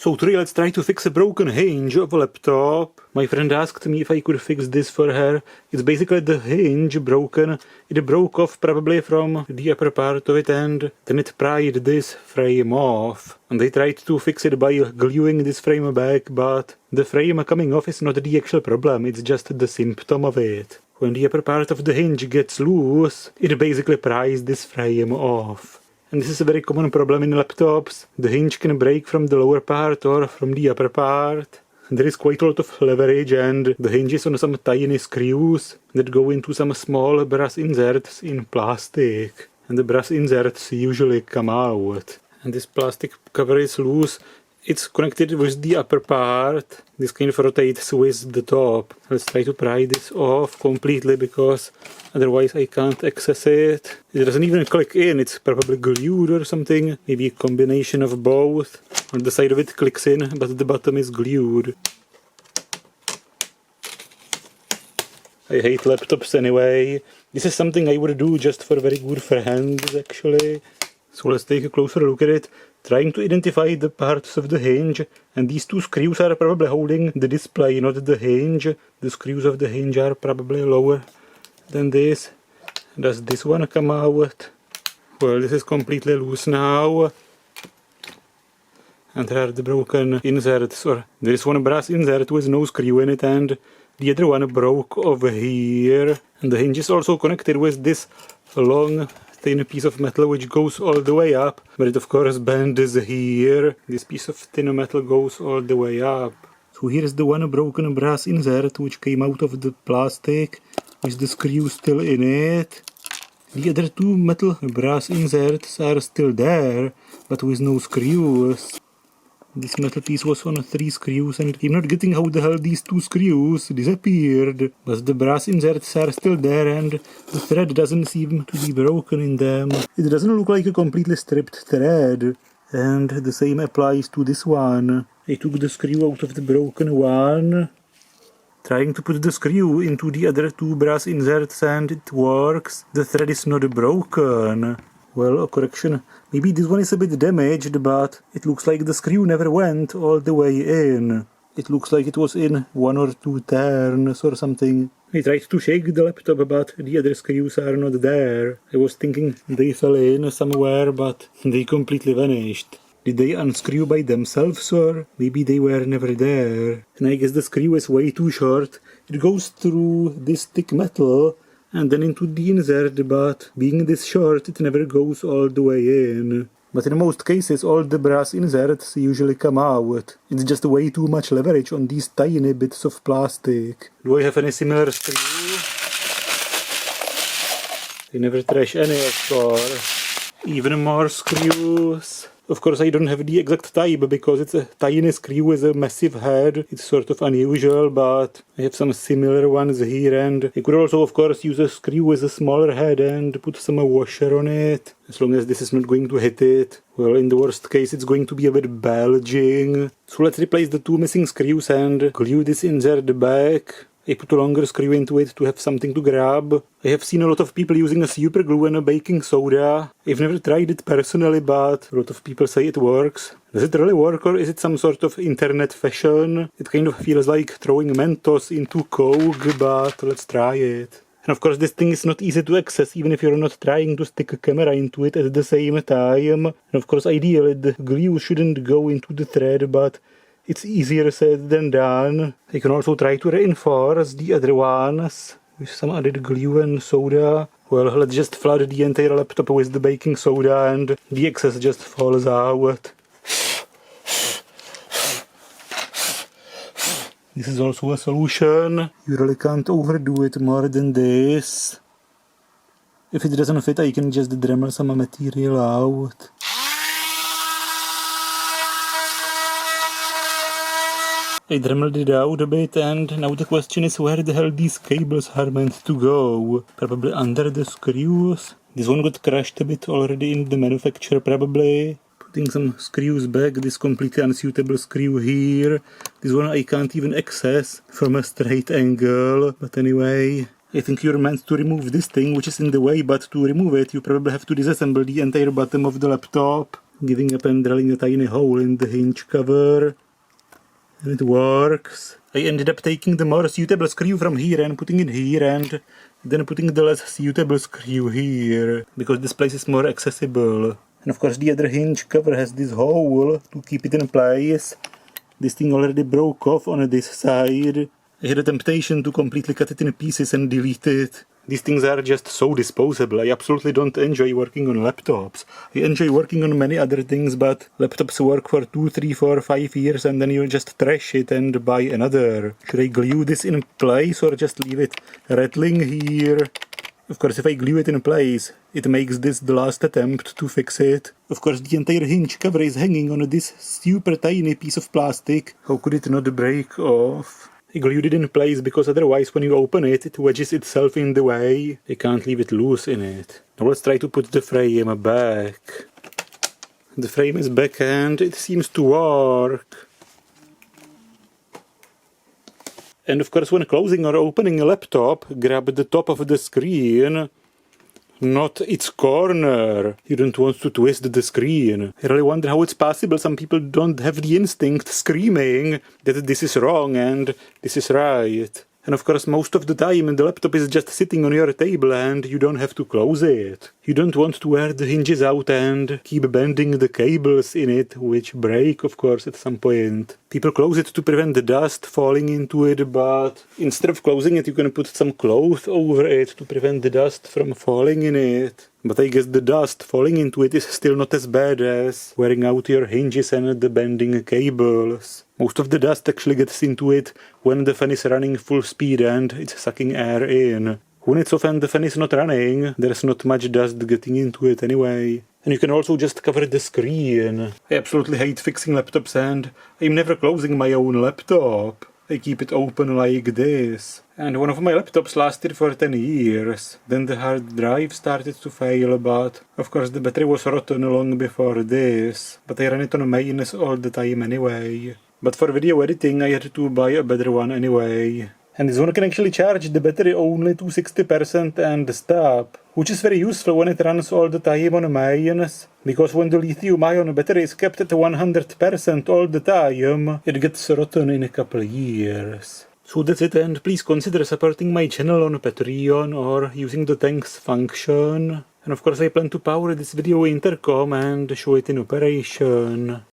So today let's try to fix a broken hinge of a laptop. My friend asked me if I could fix this for her. It's basically the hinge broken. It broke off probably from the upper part of it and then it pried this frame off. And they tried to fix it by gluing this frame back, but the frame coming off is not the actual problem, it's just the symptom of it. When the upper part of the hinge gets loose, it basically pries this frame off. And this is a very common problem in laptops. The hinge can break from the lower part or from the upper part. There is quite a lot of leverage and the hinge is on some tiny screws that go into some small brass inserts in plastic. And the brass inserts usually come out. And this plastic cover is loose. It's connected with the upper part. This kind of rotates with the top. Let's try to pry this off completely because otherwise I can't access it. It doesn't even click in, it's probably glued or something. Maybe a combination of both. On the side of it clicks in, but the bottom is glued. I hate laptops anyway. This is something I would do just for very good friends actually. So let's take a closer look at it. Trying to identify the parts of the hinge, and these two screws are probably holding the display, not the hinge. The screws of the hinge are probably lower than this. Does this one come out? Well, this is completely loose now. And there are the broken inserts, or there is one brass insert with no screw in it and the other one broke over here. And the hinge is also connected with this long thin piece of metal which goes all the way up, but it of course bends here. This piece of thin metal goes all the way up. So here's the one broken brass insert which came out of the plastic with the screw still in it. The other two metal brass inserts are still there, but with no screws. This metal piece was on 3 screws and I'm not getting how the hell these 2 screws disappeared. But the brass inserts are still there and the thread doesn't seem to be broken in them. It doesn't look like a completely stripped thread. And the same applies to this one. I took the screw out of the broken one, trying to put the screw into the other 2 brass inserts and it works. The thread is not broken. Well, a correction, maybe this one is a bit damaged, but it looks like the screw never went all the way in. It looks like it was in 1 or 2 turns or something. I tried to shake the laptop, but the other screws are not there. I was thinking they fell in somewhere, but they completely vanished. Did they unscrew by themselves, or maybe they were never there? And I guess the screw is way too short. It goes through this thick metal and then into the insert, but being this short it never goes all the way in. But in most cases all the brass inserts usually come out. It's just way too much leverage on these tiny bits of plastic. Do I have any similar screw? I never trash any, of course. Even more screws. Of course I don't have the exact type because it's a tiny screw with a massive head. It's sort of unusual, but I have some similar ones here and I could also of course use a screw with a smaller head and put some washer on it. As long as this is not going to hit it. Well, in the worst case it's going to be a bit bulging. So let's replace the 2 missing screws and glue this insert back. I put a longer screw into it to have something to grab. I have seen a lot of people using a super glue and a baking soda. I've never tried it personally, but a lot of people say it works. Does it really work, or is it some sort of internet fashion? It kind of feels like throwing Mentos into Coke, but let's try it. And of course this thing is not easy to access even if you're not trying to stick a camera into it at the same time. And of course ideally the glue shouldn't go into the thread, but it's easier said than done. I can also try to reinforce the other ones with some added glue and soda. Well, let's just flood the entire laptop with the baking soda and the excess just falls out. This is also a solution. You really can't overdo it more than this. If it doesn't fit, I can just Dremel some material out. I dremeled it out a bit and now the question is where the hell these cables are meant to go. Probably under the screws. This one got crushed a bit already in the manufacture probably. Putting some screws back, this completely unsuitable screw here. This one I can't even access from a straight angle. But anyway, I think you're meant to remove this thing which is in the way, but to remove it you probably have to disassemble the entire bottom of the laptop. giving up and drilling a tiny hole in the hinge cover. And it works. I ended up taking the more suitable screw from here and putting it here, and then putting the less suitable screw here, because this place is more accessible. And of course the other hinge cover has this hole to keep it in place. This thing already broke off on this side. I had a temptation to completely cut it in pieces and delete it. These things are just so disposable. I absolutely don't enjoy working on laptops. I enjoy working on many other things, but laptops work for 2, 3, 4, 5 years and then you just trash it and buy another. Should I glue this in place or just leave it rattling here? Of course, if I glue it in place, it makes this the last attempt to fix it. Of course, the entire hinge cover is hanging on this super tiny piece of plastic. How could it not break off? I glued it in place because otherwise when you open it, it wedges itself in the way. I can't leave it loose in it. Now let's try to put the frame back. The frame is back and it seems to work. And of course when closing or opening a laptop, grab the top of the screen, not its corner. You don't want to twist the screen. I really wonder how it's possible some people don't have the instinct screaming that this is wrong and this is right. And of course most of the time the laptop is just sitting on your table and you don't have to close it. You don't want to wear the hinges out and keep bending the cables in it, which break of course at some point. People close it to prevent the dust falling into it, but instead of closing it you can put some cloth over it to prevent the dust from falling in it. But I guess the dust falling into it is still not as bad as wearing out your hinges and the bending cables. Most of the dust actually gets into it when the fan is running full speed and it's sucking air in. When it's off and the fan is not running, there's not much dust getting into it anyway. And you can also just cover the screen. I absolutely hate fixing laptops and I'm never closing my own laptop. I keep it open like this. And one of my laptops lasted for 10 years. Then the hard drive started to fail, but of course the battery was rotten long before this. But I ran it on mains all the time anyway. But for video editing I had to buy a better one anyway. And this one can actually charge the battery only to 60% and stop, which is very useful when it runs all the time on mains, because when the lithium-ion battery is kept at 100% all the time, it gets rotten in a couple years. So that's it, and please consider supporting my channel on Patreon or using the thanks function. And of course I plan to power this video intercom and show it in operation.